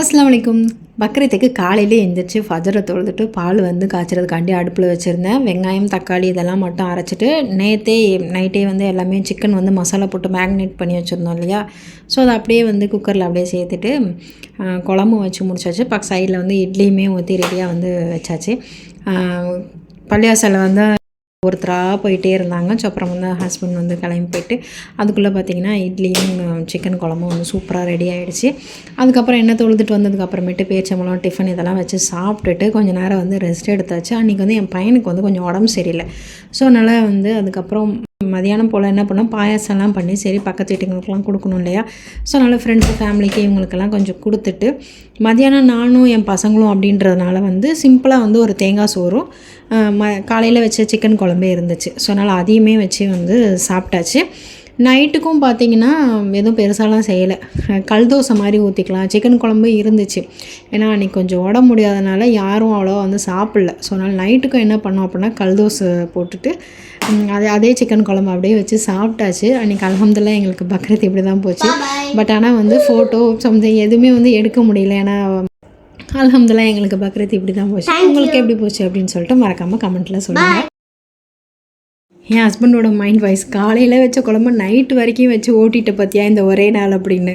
அஸ்ஸலாமு அலைக்கும். பக்ரீத்துக்கு காலையிலே எழுந்திரிச்சு ஃபஜரை தொழுதுட்டு பால் வந்து காய்ச்சறதுக்காண்டி அடுப்பில் வச்சுருந்தேன். வெங்காயம் தக்காளி இதெல்லாம் மட்டும் அரைச்சிட்டு நைட்டே வந்து எல்லாமே சிக்கன் வந்து மசாலா போட்டு மேக்னேட் பண்ணி வச்சுருந்தோம் இல்லையா. ஸோ அதை அப்படியே வந்து குக்கரில் அப்படியே சேர்த்துட்டு குழம்பும் வச்சு முடிச்சாச்சு. சைடில் வந்து இட்லியுமே ஊற்றி ரெடியாக வந்து வச்சாச்சு. பள்ளியாசலில் வந்து ஒருத்தராக போயிட்டே இருந்தாங்க. ஸோ அப்புறம் வந்து ஹஸ்பண்ட் வந்து கிளம்பி போயிட்டு அதுக்குள்ளே பார்த்திங்கன்னா இட்லியும் சிக்கன் குழம்பும் வந்து சூப்பராக ரெடி ஆகிடுச்சு. அதுக்கப்புறம் என்ன தொழுதுட்டு வந்ததுக்கப்புறமேட்டு பேச்சம்பழம் டிஃபன் இதெல்லாம் வச்சு சாப்பிட்டுட்டு கொஞ்சம் நேரம் வந்து ரெஸ்ட் எடுத்தாச்சு. அன்றைக்கி வந்து என் பையனுக்கு வந்து கொஞ்சம் உடம்பு சரியில்லை. ஸோ அதனால் வந்து அதுக்கப்புறம் மதியானம் போல் என்ன பண்ணோம், பாயாசம்லாம் பண்ணி சரி பக்கத்து வீட்டுங்களுக்கெல்லாம் கொடுக்கணும் இல்லையா. ஸோ அதனால் ஃப்ரெண்ட்ஸு ஃபேமிலிக்கு இவங்களுக்கெல்லாம் கொஞ்சம் கொடுத்துட்டு மதியானம் நானும் என் பசங்களும் அப்படின்றதுனால வந்து சிம்பிளாக வந்து ஒரு தேங்காய் சோறும் காலையில் வச்ச சிக்கன் குழம்பே இருந்துச்சு. ஸோ அதனால் அதையுமே வச்சு வந்து சாப்பிட்டாச்சு. நைட்டுக்கும் பார்த்திங்கன்னா எதுவும் பெருசாலாம் செய்யலை. கல் தோசை மாதிரி ஊற்றிக்கலாம். சிக்கன் குழம்பு இருந்துச்சு. ஏன்னா அன்றைக்கி கொஞ்சம் உடம்பு முடியாதனால யாரும் அவ்வளோவா வந்து சாப்பிடல. ஸோ அதனால் நைட்டுக்கும் என்ன பண்ணோம் அப்படின்னா கல் தோசை போட்டுட்டு அதே சிக்கன் குழம்பு அப்படியே வச்சு சாப்பிட்டாச்சு. அன்றைக்கி அல்ஹம்துலில்லாஹ் எங்களுக்கு பக்ரீத் இப்படி தான் போச்சு. பட் ஆனால் வந்து ஃபோட்டோ சம்திங் எதுவுமே வந்து எடுக்க முடியல. ஏன்னா அல்ஹம்துலில்லாஹ் எங்களுக்கு பக்ரீத் இப்படி தான் போச்சு. உங்களுக்கு எப்படி போச்சு அப்படின்னு சொல்லிட்டு மறக்காமல் கமெண்ட்டில் சொல்லுங்கள். என் ஹஸ்பண்டோட மைண்ட் வாய்ஸ் காலையில் வச்ச குழம்பு நைட்டு வரைக்கும் வச்சு ஓட்டிட்டு பார்த்தியா இந்த ஒரே நாள் அப்படின்னு.